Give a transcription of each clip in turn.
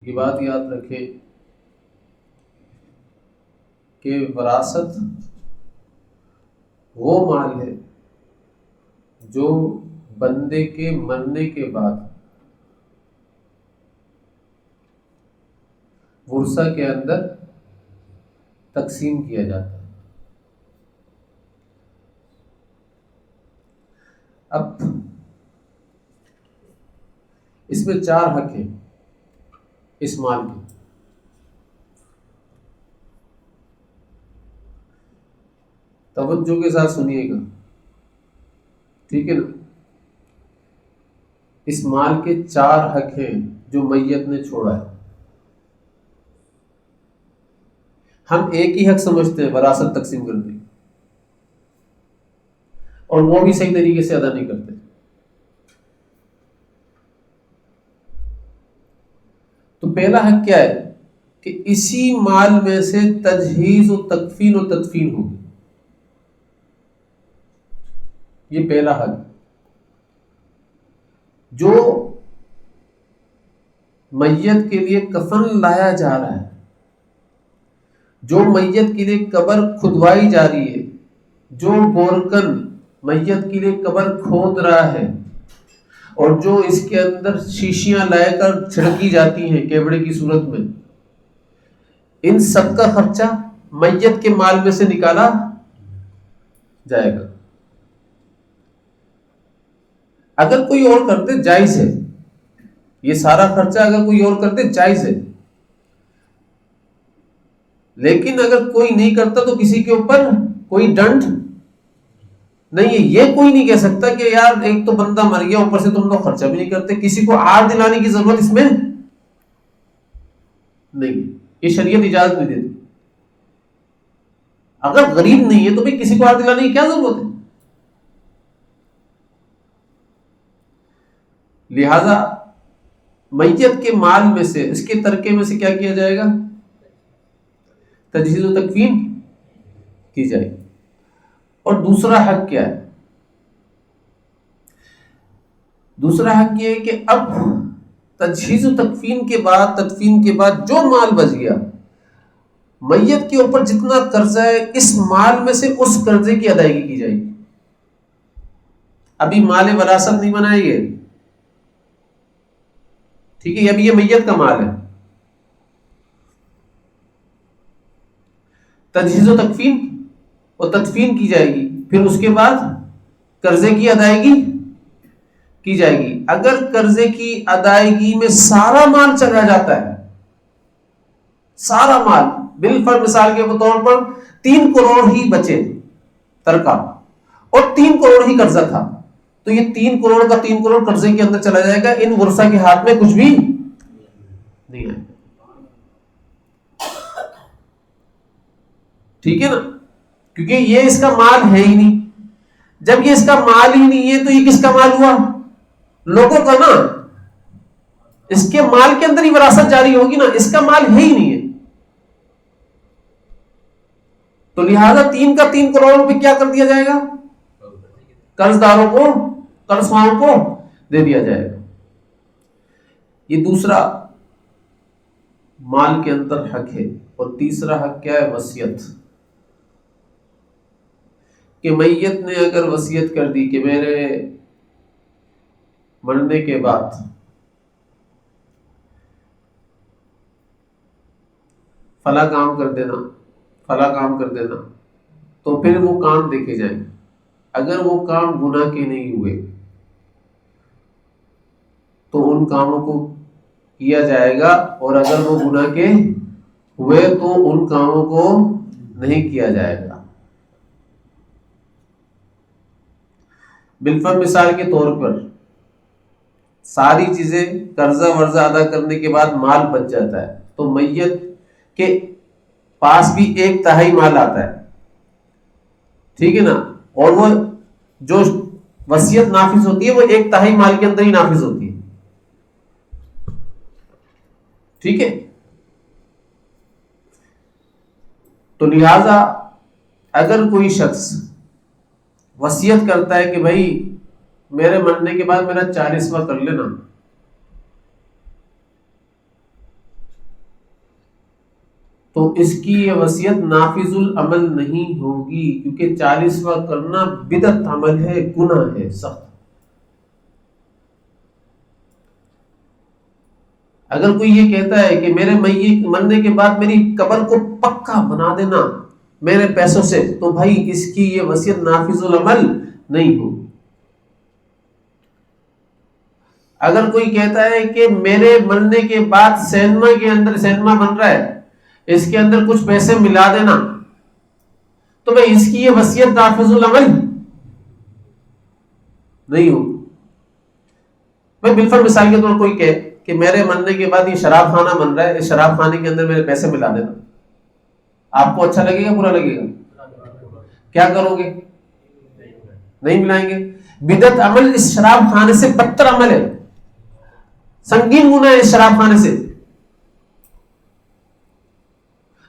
یہ بات یاد رکھیں کہ وراثت وہ مال ہے جو بندے کے مرنے کے بعد ورثہ کے اندر تقسیم کیا جاتا ہے۔ اب اس میں 4 حق ہیں اس مال کے۔ توجہ کے ساتھ سنیے گا، ٹھیک ہے نا؟ اس مال کے 4 حق ہیں جو میت نے چھوڑا ہے۔ ہم ایک ہی حق سمجھتے ہیں وراثت تقسیم کرنے کی، اور وہ بھی صحیح طریقے سے ادا نہیں کرتے۔ تو پہلا حق کیا ہے کہ اسی مال میں سے تجہیز و تکفین و تدفین ہوگی۔ یہ پہلا حق، جو میت کے لیے کفن لایا جا رہا ہے، جو میت کے لیے قبر کھدوائی جا رہی ہے، جو بورکن میت کے لیے قبر کھود رہا ہے، اور جو اس کے اندر شیشیاں لائے کر چھڑکی جاتی ہیں کیوڑے کی صورت میں، ان سب کا خرچہ میت کے مال میں سے نکالا جائے گا۔ اگر کوئی اور کرتے جائز ہے، یہ سارا خرچہ اگر کوئی اور کرتے جائز ہے، لیکن اگر کوئی نہیں کرتا تو کسی کے اوپر کوئی ڈنڈ نہیں ہے۔ یہ کوئی نہیں کہہ سکتا کہ یار ایک تو بندہ مر گیا، اوپر سے تم لوگ خرچہ بھی نہیں کرتے، کسی کو آر دلانے کی ضرورت اس میں نہیں، یہ شریعت اجازت نہیں دیتی۔ اگر غریب نہیں ہے تو بھی کسی کو آر دلانے کی کیا ضرورت ہے؟ لہذا میت کے مال میں سے، اس کے ترکے میں سے کیا کیا جائے گا؟ تجہیز و تکفین کی جائے گی۔ اور دوسرا حق کیا ہے؟ دوسرا حق یہ ہے کہ اب تجہیز و تکفین کے بعد، تدفین کے بعد جو مال بچ گیا، میت کے اوپر جتنا قرضہ ہے، اس مال میں سے اس قرضے کی ادائیگی کی جائے گی۔ ابھی مال وراثت نہیں بنائے گے، ٹھیک ہے؟ ابھی یہ میت کا مال ہے، تجہیز و تکفین اور تدفین کی جائے گی، پھر اس کے بعد قرضے کی ادائیگی کی جائے گی۔ اگر قرضے کی ادائیگی میں سارا مال چلا جاتا ہے، سارا مال بالفرض، مثال کے طور پر 3 کروڑ ہی بچے ترکا اور 3 کروڑ ہی قرضہ تھا، تو یہ 3 کروڑ کا 3 کروڑ قرضے کے اندر چلا جائے گا، ان ورثہ کے ہاتھ میں کچھ بھی نہیں آئے، ٹھیک ہے نا؟ کیونکہ یہ اس کا مال ہے ہی نہیں۔ جب یہ اس کا مال ہی نہیں ہے تو یہ کس کا مال ہوا؟ لوگوں کا نا۔ اس کے مال کے اندر ہی وراثت جاری ہوگی نا، اس کا مال ہے ہی نہیں ہے، تو لہذا 3 کا 3 کروڑ روپے کیا کر دیا جائے گا؟ قرض داروں کو، قرض خواہوں کو دے دیا جائے گا۔ یہ دوسرا مال کے اندر حق ہے۔ اور تیسرا حق کیا ہے؟ وصیت، کہ میت نے اگر وصیت کر دی کہ میرے مرنے کے بعد فلاں کام کر دینا، فلاں کام کر دینا، تو پھر وہ کام دیکھے جائیں۔ اگر وہ کام گناہ کے نہیں ہوئے تو ان کاموں کو کیا جائے گا، اور اگر وہ گناہ کے ہوئے تو ان کاموں کو نہیں کیا جائے گا۔ بالفرض مثال کے طور پر ساری چیزیں قرضہ ورضہ ادا کرنے کے بعد مال بچ جاتا ہے، تو میت کے پاس بھی 1/3 مال آتا ہے، ٹھیک ہے نا؟ اور وہ جو وصیت نافذ ہوتی ہے وہ 1/3 مال کے اندر ہی نافذ ہوتی ہے، ٹھیک ہے؟ تو لہذا اگر کوئی شخص وصیت کرتا ہے کہ بھائی میرے مرنے کے بعد میرا 40واں کر لینا، تو اس کی یہ وصیت نافذ العمل نہیں ہوگی، کیونکہ 40واں کرنا بدعت عمل ہے، گناہ ہے سخت۔ اگر کوئی یہ کہتا ہے کہ میرے میت مرنے کے بعد میری قبر کو پکا بنا دینا میرے پیسوں سے، تو بھائی اس کی یہ وصیت نافذ العمل نہیں ہوگی۔ اگر کوئی کہتا ہے کہ میرے مرنے کے بعد سینما کے اندر سینما بن رہا ہے، اس کے اندر کچھ پیسے ملا دینا، تو بھائی اس کی یہ وصیت نافذ العمل نہیں ہوگی۔ بھائی بالفرض مثال کے طور کوئی کہے کہ میرے مرنے کے بعد یہ شراب خانہ بن رہا ہے، اس شراب خانے کے اندر میرے پیسے ملا دینا، آپ کو اچھا لگے گا برا لگے گا؟ کیا کرو گے؟ نہیں ملائیں گے۔ بدعت عمل اس شراب خانے سے بدتر عمل ہے، سنگین گناہ ہے اس شراب خانے سے۔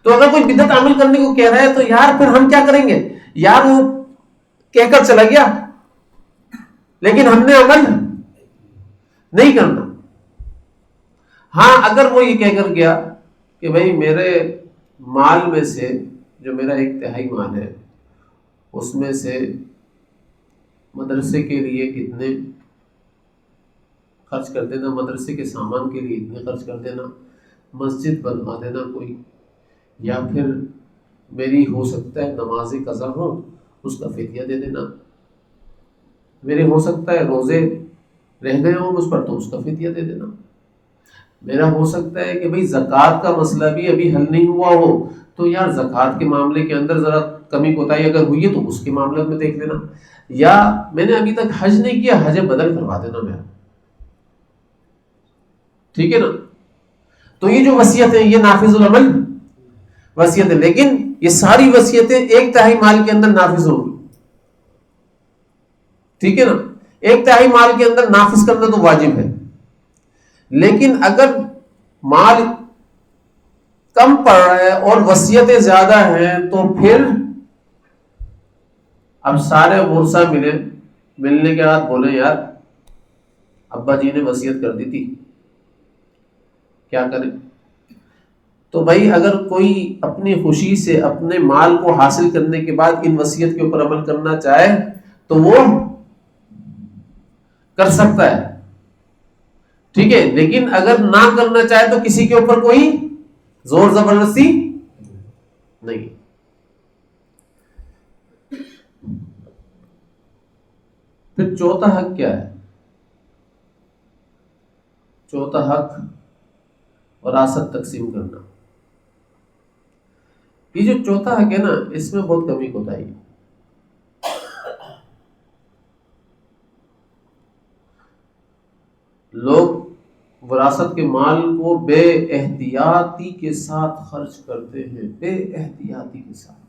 تو اگر کوئی بدعت عمل کرنے کو کہہ رہا ہے تو یار پھر ہم کیا کریں گے؟ یار وہ کہہ کر چلا گیا لیکن ہم نے عمل نہیں کرنا۔ ہاں اگر وہ یہ کہہ کر گیا کہ بھائی میرے مال میں سے جو میرا 1/3 مال ہے اس میں سے مدرسے کے لیے اتنے خرچ کر دینا، مدرسے کے سامان کے لیے اتنے خرچ کر دینا، مسجد بنوا دینا کوئی، یا پھر میری ہو سکتا ہے نماز قضا ہو اس کا فدیہ دے دینا، میرے ہو سکتا ہے روزے رہ گئے ہوں اس پر تو اس کا فدیہ دے دینا، میرا ہو سکتا ہے کہ بھئی زکوٰۃ کا مسئلہ بھی ابھی حل نہیں ہوا ہو تو یار زکوٰۃ کے معاملے کے اندر ذرا کمی کوتاہی اگر ہوئی ہے تو اس کے معاملے میں دیکھ لینا، یا میں نے ابھی تک حج نہیں کیا، حج بدل کروا دینا میرا، ٹھیک ہے نا؟ تو یہ جو وصیت ہے یہ نافذ العمل وصیت ہے، لیکن یہ ساری وصیتیں 1/3 مال کے اندر نافذ ہوگی، ٹھیک ہے نا؟ 1/3 مال کے اندر نافذ کرنا تو واجب ہے، لیکن اگر مال کم پڑ رہا ہے اور وصیتیں زیادہ ہیں تو پھر اب سارے ورثہ ملنے کے بعد بولے یار ابا جی نے وصیت کر دی تھی کیا کریں؟ تو بھائی اگر کوئی اپنی خوشی سے اپنے مال کو حاصل کرنے کے بعد ان وصیت کے اوپر عمل کرنا چاہے تو وہ کر سکتا ہے، ٹھیک ہے، لیکن اگر نہ کرنا چاہے تو کسی کے اوپر کوئی زور زبردستی نہیں۔ پھر چوتھا حق کیا ہے؟ چوتھا حق وراثت تقسیم کرنا۔ یہ جو چوتھا حق ہے نا اس میں بہت کمی کوتاہی ہے۔ لوگ وراثت کے مال کو بے احتیاطی کے ساتھ خرچ کرتے ہیں، بے احتیاطی کے ساتھ۔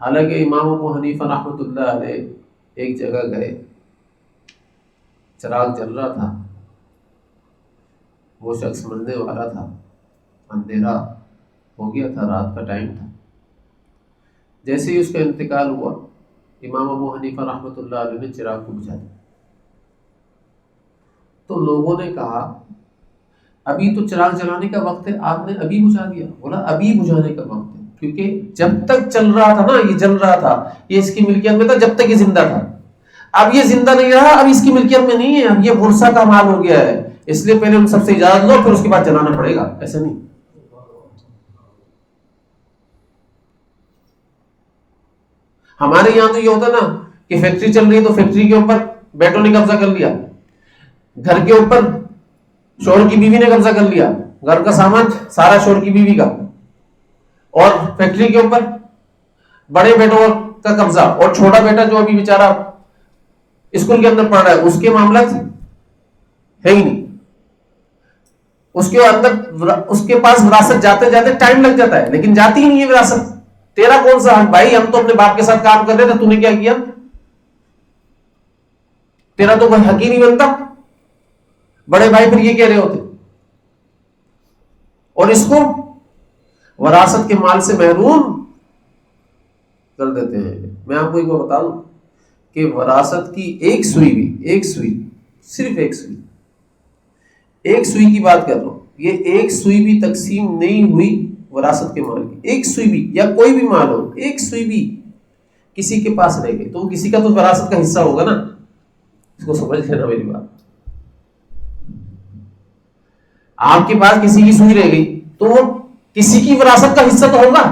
حالانکہ امام ابو حنیفہ رحمۃ اللہ علیہ ایک جگہ گئے، چراغ جل رہا تھا، وہ شخص مرنے والا تھا، اندھیرا ہو گیا تھا، رات کا ٹائم تھا۔ جیسے ہی اس کا انتقال ہوا امام ابو حنیفہ رحمۃ اللہ علیہ نے چراغ کو بجھا دیا۔ تو لوگوں نے کہا ابھی تو چراغ جلانے کا وقت ہے، آپ نے ابھی بجھا دیا؟ بولا ابھی بجھانے کا وقت ہے، کیونکہ جب تک چل رہا تھا نا یہ جل رہا تھا، یہ اس کی ملکیت میں تھا جب تک یہ زندہ تھا، اب یہ زندہ نہیں رہا، اب اس کی ملکیت میں نہیں ہے، اب یہ ورثہ کا مال ہو گیا ہے، اس لیے پہلے ان سب سے اجازت لو پھر اس کے بعد جلانا پڑے گا۔ ایسا نہیں، ہمارے یہاں تو یہ ہوتا نا کہ فیکٹری چل رہی ہے تو فیکٹری کے اوپر بیٹوں نے قبضہ کر لیا، گھر کے اوپر شوہر کی بیوی نے قبضہ کر لیا، گھر کا سامان سارا شوہر کی بیوی کا، اور فیکٹری کے اوپر بڑے بیٹوں کا قبضہ، اور چھوٹا بیٹا جو ابھی بیچارہ اسکول کے اندر پڑھ رہا ہے اس کے معاملات ہے ہی نہیں، اس کے اندر اس کے پاس وراثت جاتے جاتے ٹائم لگ جاتا ہے لیکن جاتی ہی نہیں ہے وراثت۔ تیرا کون سا حق بھائی؟ ہم تو اپنے باپ کے ساتھ کام کر رہے تھے، تو نے کیا کیا؟ تیرا تو کوئی حق ہی نہیں بنتا۔ بڑے بھائی پھر یہ کہہ رہے ہوتے اور اس کو وراثت کے مال سے محروم کر دیتے ہیں۔ میں آپ کو ایک بات بتا دوں کہ وراثت کی ایک سوئی بھی، ایک سوئی، صرف ایک سوئی کی بات کر رہا ہوں، یہ ایک سوئی بھی تقسیم نہیں ہوئی وراثت کے مال کی، ایک سوئی بھی، یا کوئی بھی مال ہو، ایک سوئی بھی کسی کے پاس رہ گئی تو وہ کسی کا تو وراثت کا حصہ ہوگا نا، اس کو سمجھ لینا میری بات۔ آپ کے پاس کسی کی سوئی رہ گئی تو وہ کسی کی وراثت کا حصہ تو ہوگا،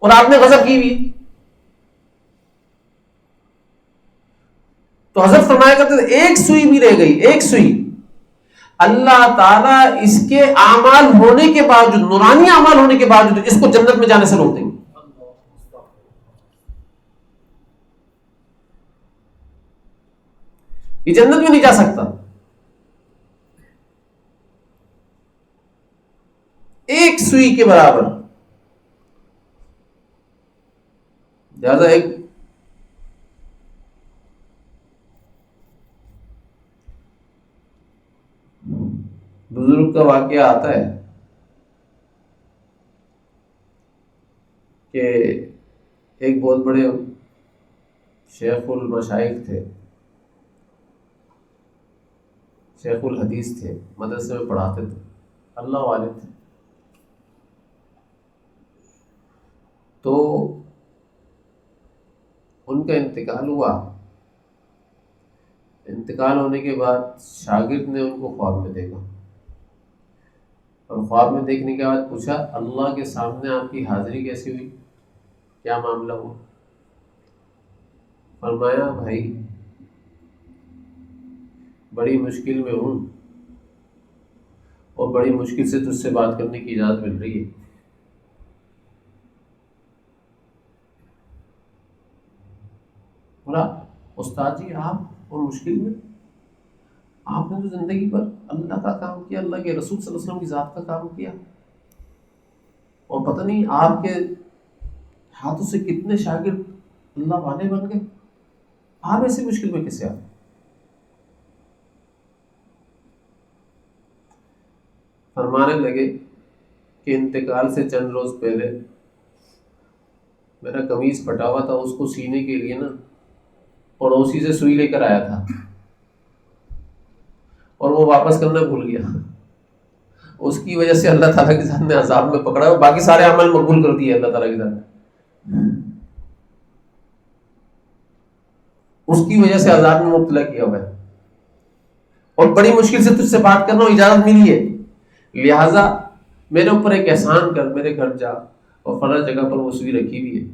اور آپ نے غصب کی بھی تو حضرت فرمایا کرتے تھے ایک سوئی بھی رہ گئی، ایک سوئی، اللہ تعالیٰ اس کے اعمال ہونے کے باوجود، نورانی اعمال ہونے کے باوجود اس کو جنت میں جانے سے روک دیں گے۔ یہ جنت میں نہیں جا سکتا، ایک سوئی کے برابر۔ لہذا ایک بزرگ کا واقعہ آتا ہے کہ ایک بہت بڑے شیخ المشائخ تھے، شیخ الحدیث تھے، مدرسے میں پڑھاتے تھے، اللہ والے تھے۔ تو ان کا انتقال ہوا، انتقال ہونے کے بعد شاگرد نے ان کو خواب میں دیکھا، اور خواب میں دیکھنے کے بعد پوچھا اللہ کے سامنے آپ کی حاضری کیسی ہوئی، کیا معاملہ ہوا؟ فرمایا بھائی بڑی مشکل میں ہوں اور بڑی مشکل سے تجھ سے بات کرنے کی اجازت مل رہی ہے۔ بولا استاد جی آپ اور مشکل میں؟ آپ نے تو زندگی پر اللہ کا کام کیا، اللہ کے رسول صلی اللہ علیہ وسلم کی ذات کا کام کیا، اور پتہ نہیں آپ کے ہاتھوں سے کتنے شاگرد اللہ والے بن گئے، آپ ایسی مشکل میں کیسے آئے؟ فرمانے لگے کہ انتقال سے چند روز پہلے میرا قمیض پھٹا ہوا تھا، اس کو سینے کے لیے نا پڑوسی سے سوئی لے کر آیا تھا، اور وہ واپس کرنا بھول گیا، اس کی وجہ سے اللہ تعالیٰ کے سامنے عذاب میں پکڑا، اور باقی سارے عمل مقبول کر دیے اللہ تعالیٰ کے سامنے، اس کی وجہ سے عذاب میں مبتلا کیا ہوا ہے، اور بڑی مشکل سے تجھ سے بات کرنا اجازت ملی ہے، لہٰذا میرے اوپر ایک احسان کر، میرے گھر جا اور فلاں جگہ پر وہ سوئی رکھی ہوئی ہے،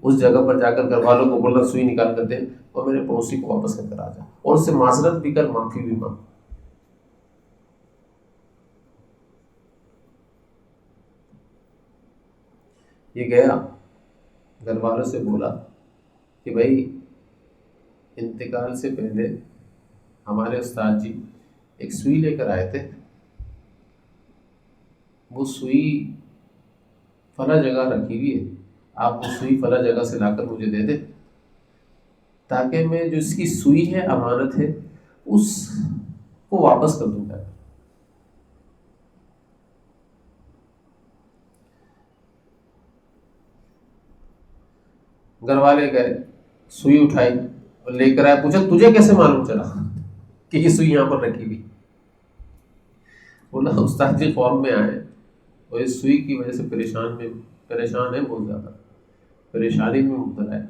اس جگہ پر جا کر گھر والوں کو بولنا سوئی نکال کر دیں اور میرے پڑوسی کو واپس کر آ جا، اور اس سے معذرت بھی کر، معافی بھی مانگ۔ یہ گیا گھر والوں سے بولا کہ بھائی انتقال سے پہلے ہمارے استاد جی ایک سوئی لے کر آئے تھے، وہ سوئی فلاں جگہ رکھی ہوئی ہے، آپ وہ سوئی فلاں جگہ سے لا کر مجھے دے دیں تاکہ میں جو اس کی سوئی ہے، امانت ہے، اس کو واپس کر دوں گا۔ گھر والے گئے، سوئی اٹھائی اور لے کر آئے، پوچھا تجھے کیسے معلوم چلا کہ یہ سوئی یہاں پر رکھی ہوئی؟ بولا استاد جی خواب میں آئے اور اس سوئی کی وجہ سے پریشان ہے، بہت زیادہ پریشانی میں مبتلا ہے۔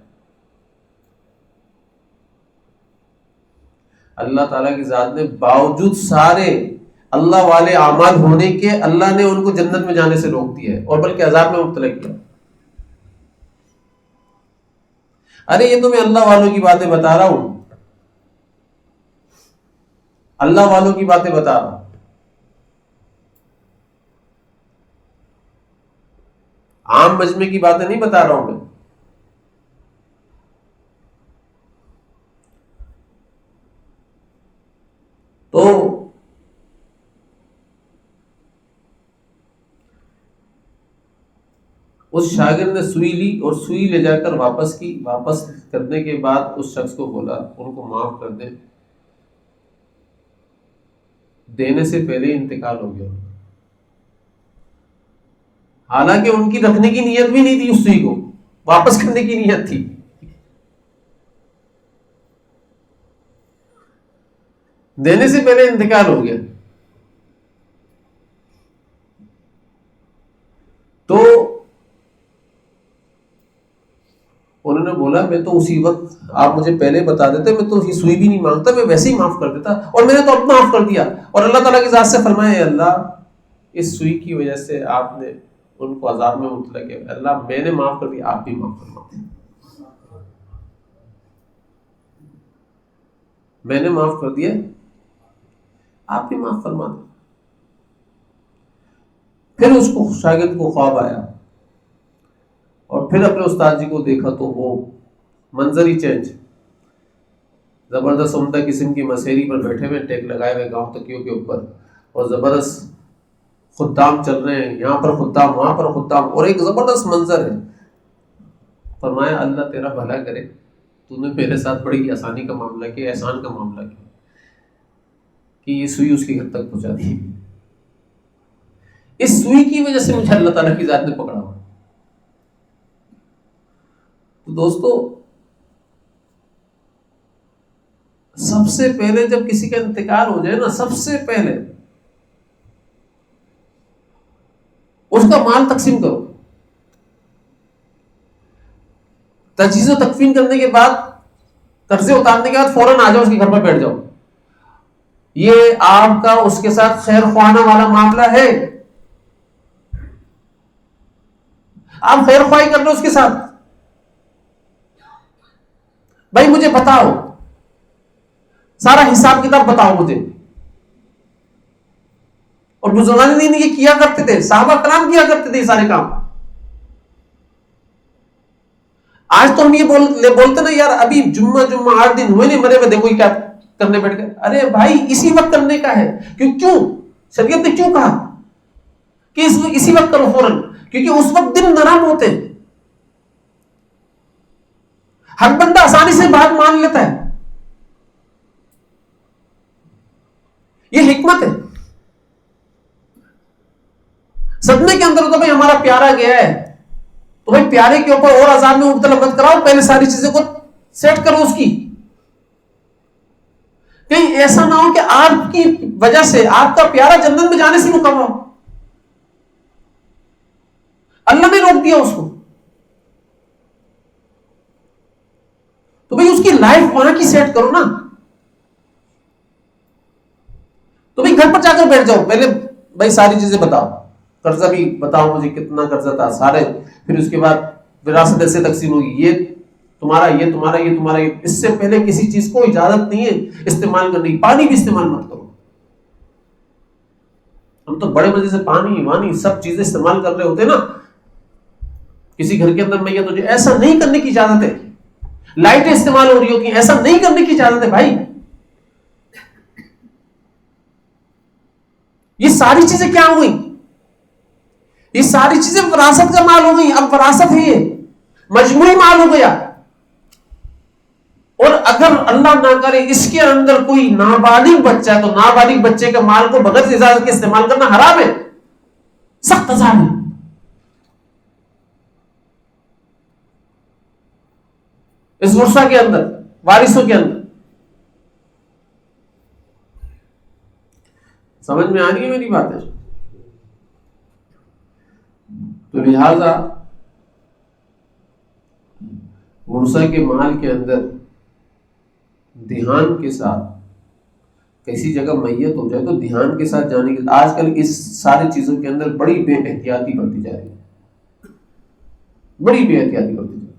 اللہ تعالیٰ کی ذات نے باوجود سارے اللہ والے اعمال ہونے کے اللہ نے ان کو جنت میں جانے سے روک دیا ہے، اور بلکہ عذاب میں مبتلا کیا۔ ارے یہ تو میں اللہ والوں کی باتیں بتا رہا ہوں، اللہ والوں کی باتیں بتا رہا ہوں، عام مجمع کی باتیں نہیں بتا رہا ہوں میں۔ تو اس شاگرد نے سوئی لی اور سوئی لے جا کر واپس کی، واپس کرنے کے بعد اس شخص کو بولا ان کو معاف کر دیں، دینے سے پہلے انتقال ہو گیا، حالانکہ ان کی رکھنے کی نیت بھی نہیں تھی، اس سوئی کو واپس کرنے کی نیت تھی، دینے سے پہلے انتقال ہو گیا۔ انہوں نے بولا میں تو اسی وقت آپ مجھے پہلے بتا دیتے میں تو یہ سوئی بھی نہیں مانگتا، میں ویسے ہی معاف کر دیتا، اور میں نے تو اب معاف کر دیا. اور اللہ تعالیٰ کی ذات سے فرمایا اے اللہ اس سوئی کی وجہ سے آپ نے ان کو عذاب میں مبتلا کیا، اللہ میں نے معاف کر دیا، آپ بھی معاف فرما دیں. میں نے معاف کر دیا، آپ بھی معاف فرما دیں. پھر اس کو شاگرد کو خواب آیا اور پھر اپنے استاد جی کو دیکھا تو وہ منظر ہی چینج، زبردست عمدہ قسم کی مسیری پر بیٹھے ہوئے، ٹیک لگائے ہوئے گاؤں تکیوں کے اوپر، اور زبردست خدام چل رہے ہیں، یہاں پر خدام وہاں پر خدام، اور ایک زبردست منظر ہے. فرمایا اللہ تیرا بھلا کرے، تو نے میرے ساتھ بڑی آسانی کا معاملہ کیا، احسان کا معاملہ کیا کہ یہ سوئی اس کے گھر تک پہنچا دی. اس سوئی کی وجہ سے مجھے اللہ تعالیٰ کی ذات نے پکڑا ہوا. تو دوستو سب سے پہلے جب کسی کا انتقال ہو جائے نا، سب سے پہلے اس کا مال تقسیم کرو. تجہیز و تکفین کرنے کے بعد، قرضے اتارنے کے بعد فوراً آ جاؤ، اس کے گھر پر بیٹھ جاؤ. یہ آپ کا اس کے ساتھ خیر خواہانہ والا معاملہ ہے، آپ خیر خواہی کر لو اس کے ساتھ. بھائی مجھے بتاؤ، سارا حساب کتاب بتاؤ مجھے. اور بزرگان دین یہ کیا کرتے تھے، صحابہ کرام کیا کرتے تھے یہ سارے کام. آج تو ہم یہ بولتے نا یار ابھی جمعہ 8 دن ہوئے نہیں مرے ہوئے، دیکھو یہ کیا کرنے بیٹھ گئے. ارے بھائی اسی وقت کرنے کا ہے. کیوں شریعت نے کیوں کہا کہ اسی وقت کرو فوراً؟ کیونکہ اس وقت دن نرم ہوتے ہیں، ہر بندہ آسانی سے بات مان لیتا ہے. یہ حکمت ہے. صدمے کے اندر تو بھائی ہمارا پیارا گیا ہے، تو بھائی پیارے کے اوپر اور عذاب میں مبتلا مت کراؤ، پہلے ساری چیزیں کو سیٹ کرو اس کی. کہیں ایسا نہ ہو کہ آپ کی وجہ سے آپ کا پیارا جنت میں جانے سے رکا ہوا، اللہ نے روک دیا اس کو. تو بھائی اس کی لائف وہاں کی سیٹ کرو نا. تو بھائی گھر پر جا کر بیٹھ جاؤ، پہلے بھائی ساری چیزیں بتاؤ، قرضہ بھی بتاؤ مجھے کتنا قرضہ تھا سارے. پھر اس کے بعد وراثت ایسے تقسیم ہوگی، یہ تمہارا یہ تمہارا یہ تمہارا یہ. اس سے پہلے کسی چیز کو اجازت نہیں ہے استعمال کرنے کی. پانی بھی استعمال مت کرو. ہم تو بڑے مزے سے پانی وانی سب چیزیں استعمال کر رہے ہوتے نا. کسی گھر کے اندر میں یہ تو ایسا نہیں کرنے کی اجازت ہے. لائٹیں استعمال ہو رہی ہوتی ہیں، ایسا نہیں کرنے کی اجازت ہے بھائی. یہ ساری چیزیں کیا ہوئی؟ یہ ساری چیزیں وراثت کا مال ہو گئی. اب وراثت ہے، یہ مجموعی مال ہو گیا. اور اگر اللہ نہ کرے اس کے اندر کوئی نابالغ بچہ ہے تو نابالغ بچے کا مال کو بغیر اجازت کے استعمال کرنا حرام ہے، سخت عذاب ہے. اس ورثہ کے اندر، وارثوں کے اندر. سمجھ میں آ رہی ہے میری بات ہے؟ تو لہذا ورثہ کے مال کے اندر دھیان کے ساتھ، کسی جگہ میت ہو جائے تو دھیان کے ساتھ جانے کے. آج کل اس ساری چیزوں کے اندر بڑی بے احتیاطی بڑھتی جا رہی ہے، بڑی بے احتیاطی بڑھتی جا رہی ہے.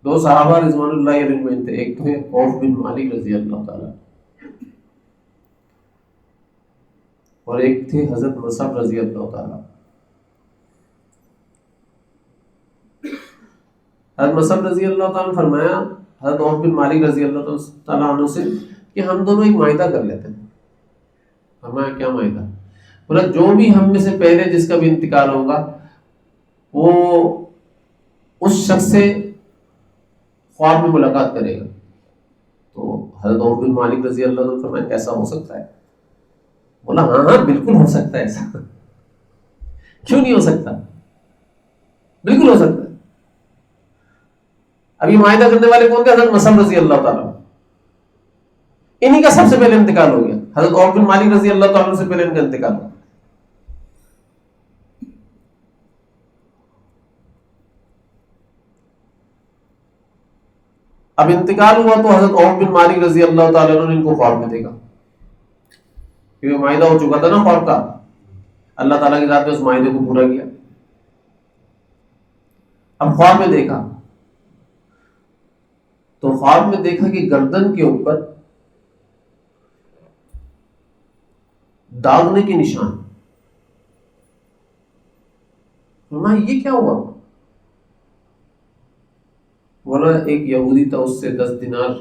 دو صحابہ رضوان اللہ علیہ میں تھے، ایک تھے عوف بن مالک رضی اللہ تعالیٰ اور ایک تھے حضرت مصعب رضی اللہ تعالیٰ. حضرت مصعب رضی اللہ تعالیٰ نے فرمایا حضرت عوف بن مالک رضی اللہ تعالیٰ عنہ سے کہ ہم دونوں ایک معاہدہ کر لیتے ہیں. فرمایا کیا معاہدہ؟ بولا جو بھی ہم میں سے پہلے جس کا بھی انتقال ہوگا وہ اس شخص سے خواب میں ملاقات کرے گا. تو حضرت عوف بن مالک رضی اللہ عنہ نے فرمایا ایسا ہو سکتا ہے؟ بولا ہاں ہاں بالکل ہو سکتا ہے ایسا. کیوں نہیں ہو سکتا؟ بالکل ہو سکتا ہے. ابھی معاہدہ کرنے والے کون تھے؟ حضرت مصعب رضی اللہ تعالیٰ. انہی کا سب سے پہلے انتقال ہو گیا. حضرت عوف بن مالک رضی اللہ تعالیٰ سے پہلے ان کا انتقال ہو گیا. اب انتقال ہوا تو حضرت عوف بن مالک رضی اللہ تعالیٰ عنہ نے ان کو خواب میں دیکھا، کیونکہ معاہدہ ہو چکا تھا نا خواب کا، اللہ تعالیٰ کی ذات نے اس معاہدے کو پورا کیا. اب خواب میں دیکھا تو خواب میں دیکھا کہ گردن کے اوپر داغنے کے نشان. یہ کیا ہوا؟ بولا ایک یہودی تھا، اس سے 10 دینار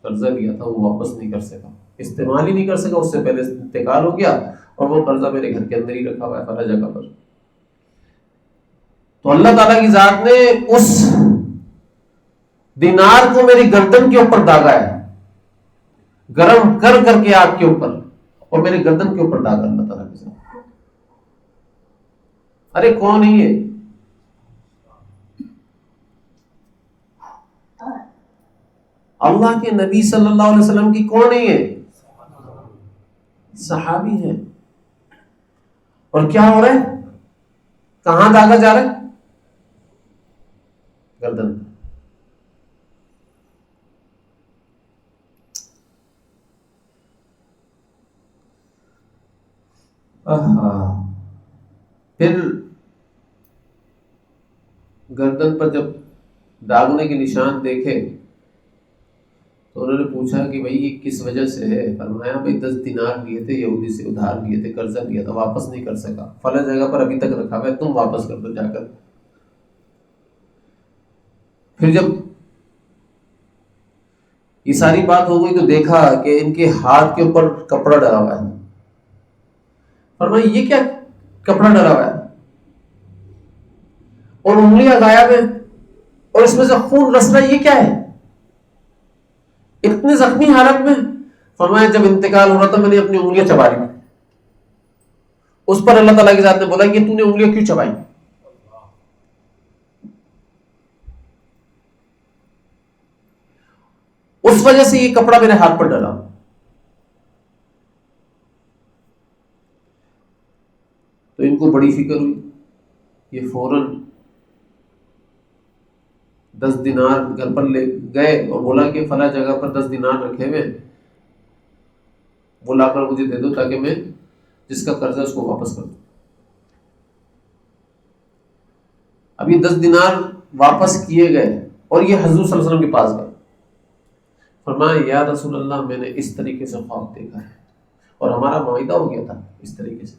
قرضہ لیا تھا، وہ واپس نہیں کر سکا، استعمال ہی نہیں کر سکا، اس سے پہلے انتقال ہو گیا اور وہ قرضہ میرے گھر کے اندر ہی رکھا ہوا ہے فلاں جگہ پر. تو اللہ تعالیٰ کی ذات نے اس دینار کو میری گردن کے اوپر داغا ہے، گرم کر کر کے آگ کے اوپر، اور میرے گردن کے اوپر داغا اللہ تعالیٰ کی ذات. ارے کون ہے یہ؟ اللہ کے نبی صلی اللہ علیہ وسلم کی کون ہے یہ؟ صحابی ہیں. اور کیا ہو رہا ہے؟ کہاں داغا جا رہا ہے؟ گردن. پھر گردن پر جب داغنے کے نشان دیکھے تو انہوں نے پوچھا کہ بھائی یہ کس وجہ سے ہے؟ فرمایا بھائی 10 دینار لیے تھے یہودی سے، ادھار لیے تھے، قرضہ لیا تھا، واپس نہیں کر سکا، فلاں جگہ پر ابھی تک رکھا ہوا ہے، تم واپس کر دو جا کر. پھر جب یہ ساری بات ہو گئی تو دیکھا کہ ان کے ہاتھ کے اوپر کپڑا ڈلا ہوا ہے. فرمایا یہ کیا کپڑا ڈلا ہوا ہے؟ اور انگلیاں غائب ہیں اور اس میں سے خون رس رہا ہے، یہ کیا ہے؟ اتنے زخمی حالت میں. فرمایا جب انتقال ہو رہا تھا میں نے اپنی انگلیاں چبا لی. اس پر اللہ تعالیٰ کی ذات نے بولا کہ تو نے انگلیاں کیوں چبائی؟ اس وجہ سے یہ کپڑا میرے ہاتھ پر ڈلا. تو ان کو بڑی فکر ہوئی. یہ فوراً 10 دینار گھر پر لے گئے اور بولا کہ فلاں جگہ پر 10 دینار رکھے ہوئے، وہ لا کر مجھے دے دو تاکہ میں جس کا قرض ہے اس کو واپس کر دوں. اب یہ 10 دینار واپس کیے گئے اور یہ حضور صلی اللہ علیہ وسلم کے پاس گئے. فرمایا یا رسول اللہ میں نے اس طریقے سے خواب دیکھا ہے اور ہمارا معاہدہ ہو گیا تھا اس طریقے سے،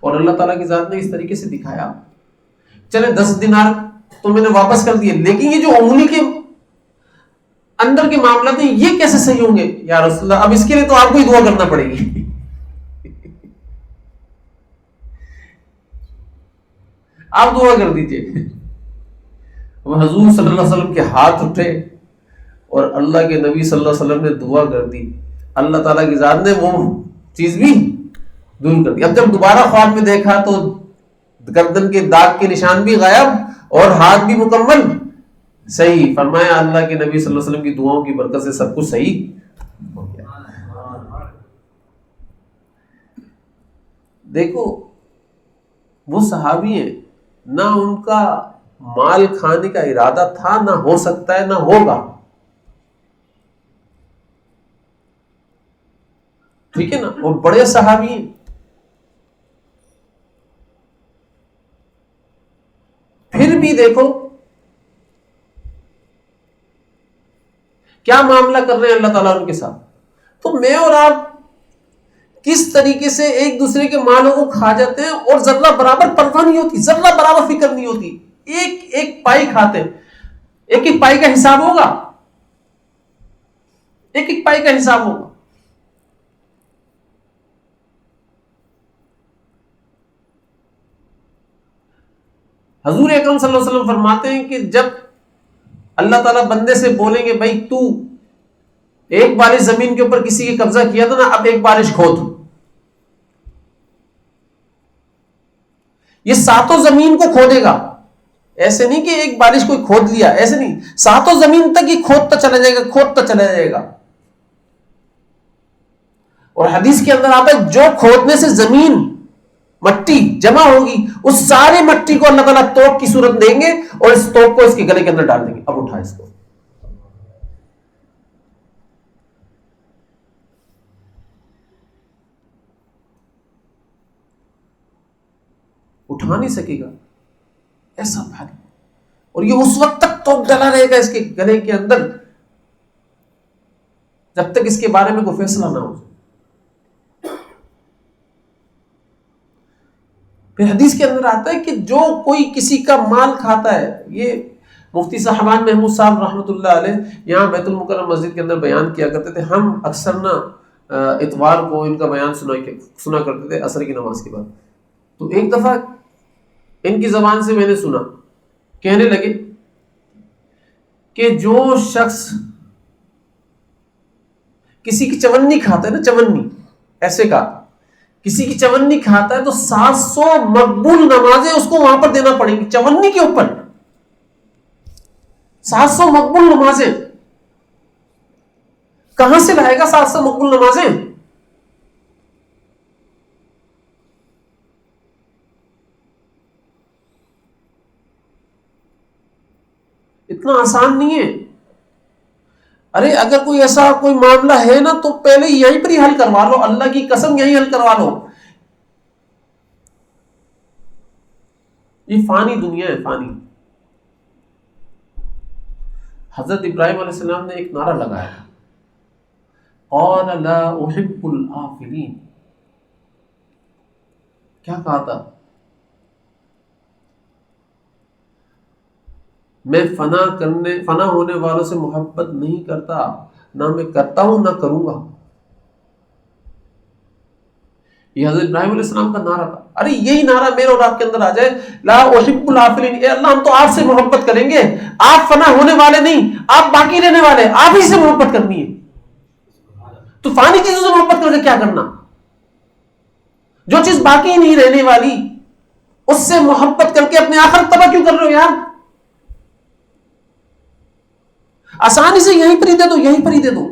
اور اللہ تعالیٰ کی ذات نے اس طریقے سے دکھایا. چلے 10 دینار تو میں نے واپس کر دیے، لیکن یہ جو انگلی کے اندر کے معاملات ہیں یہ کیسے صحیح ہوں گے یا رسول اللہ؟ اب اس کے لیے تو آپ کو ہی دعا کرنا پڑے گی. آپ دعا کر دیجئے. حضور صلی اللہ علیہ وسلم کے ہاتھ اٹھے اور اللہ کے نبی صلی اللہ علیہ وسلم نے دعا کر دی. اللہ تعالیٰ کی ذات نے وہ چیز بھی دور کر دی. اب جب دوبارہ خواب میں دیکھا تو گردن کے داغ کے نشان بھی غائب اور ہاتھ بھی مکمل صحیح. فرمایا اللہ کے نبی صلی اللہ علیہ وسلم کی دعاؤں کی برکت سے سب کچھ صحیح ہو گیا. دیکھو وہ صحابی ہیں، نہ ان کا مال کھانے کا ارادہ تھا، نہ ہو سکتا ہے، نہ ہوگا. ٹھیک ہے نا، وہ بڑے صحابی ہیں. پھر بھی دیکھو کیا معاملہ کر رہے ہیں اللہ تعالیٰ ان کے ساتھ. تو میں اور آپ کس طریقے سے ایک دوسرے کے مالوں کو کھا جاتے ہیں اور ذرہ برابر پرواہ نہیں ہوتی، ذرہ برابر فکر نہیں ہوتی. ایک ایک پائی کھاتے ہیں، ایک ایک پائی کا حساب ہوگا، ایک ایک پائی کا حساب ہوگا. حضور اکرم صلی اللہ علیہ وسلم فرماتے ہیں کہ جب اللہ تعالیٰ بندے سے بولیں گے بھائی تو ایک بارش زمین کے اوپر کسی کے قبضہ کیا تھا نا، اب ایک بارش کھود. یہ ساتوں زمین کو کھودے گا. ایسے نہیں کہ ایک بارش کوئی کھود لیا، ایسے نہیں، ساتوں زمین تک یہ کھودتا چلا جائے گا، کھودتا چلا جائے گا. اور حدیث کے اندر آتا ہے جو کھودنے سے زمین مٹی جمع ہوگی اس سارے مٹی کو اللہ تعالیٰ توپ کی صورت دیں گے اور اس توپ کو اس کے گلے کے اندر ڈال دیں گے. اب اٹھا اس کو. اٹھا نہیں سکے گا، ایسا بھاری. اور یہ اس وقت تک تو ڈلا رہے گا اس کے گلے کے اندر جب تک اس کے بارے میں کوئی فیصلہ نہ ہو. پھر حدیث کے اندر آتا ہے کہ جو کوئی کسی کا مال کھاتا ہے، یہ مفتی صاحبان محمود صاحب رحمۃ اللہ علیہ یہاں بیت المکرم مسجد کے اندر بیان کیا کرتے تھے. ہم اکثر نا اتوار کو ان کا بیان سنا کرتے تھے عصر کی نماز کے بعد. تو ایک دفعہ ان کی زبان سے میں نے سنا، کہنے لگے کہ جو شخص کسی کی چونی کھاتا ہے نا، چونی ایسے کا کسی کی چونی کھاتا ہے تو 700 مقبول نمازیں اس کو وہاں پر دینا پڑیں گی. چونی کے اوپر 700 مقبول نمازیں کہاں سے لائے گا؟ 700 مقبول نمازیں اتنا آسان نہیں ہے. ارے اگر کوئی ایسا کوئی معاملہ ہے نا تو پہلے یہیں پر ہی حل کروا لو، اللہ کی قسم یہیں حل کروا لو. یہ فانی دنیا ہے، فانی. حضرت ابراہیم علیہ السلام نے ایک نعرہ لگایا، قال لا احب الآفلین. کیا کہا تھا؟ میں فنا ہونے والوں سے محبت نہیں کرتا، نہ میں کرتا ہوں نہ کروں گا. یہ حضرت ابراہیم علیہ السلام کا نعرہ تھا. ارے یہی نعرہ میرے اور آپ کے اندر آ جائے، لا احب الآفلین. اے اللہ ہم تو آپ سے محبت کریں گے، آپ فنا ہونے والے نہیں، آپ باقی رہنے والے، آپ ہی سے محبت کرنی ہے. تو فانی چیزوں سے محبت کر کے کیا کرنا؟ جو چیز باقی نہیں رہنے والی اس سے محبت کر کے اپنے آخرت تباہ کیوں کر رہے ہو یار؟ آسانی سے یہیں پر ہی دے دو، یہیں پر ہی دے دو.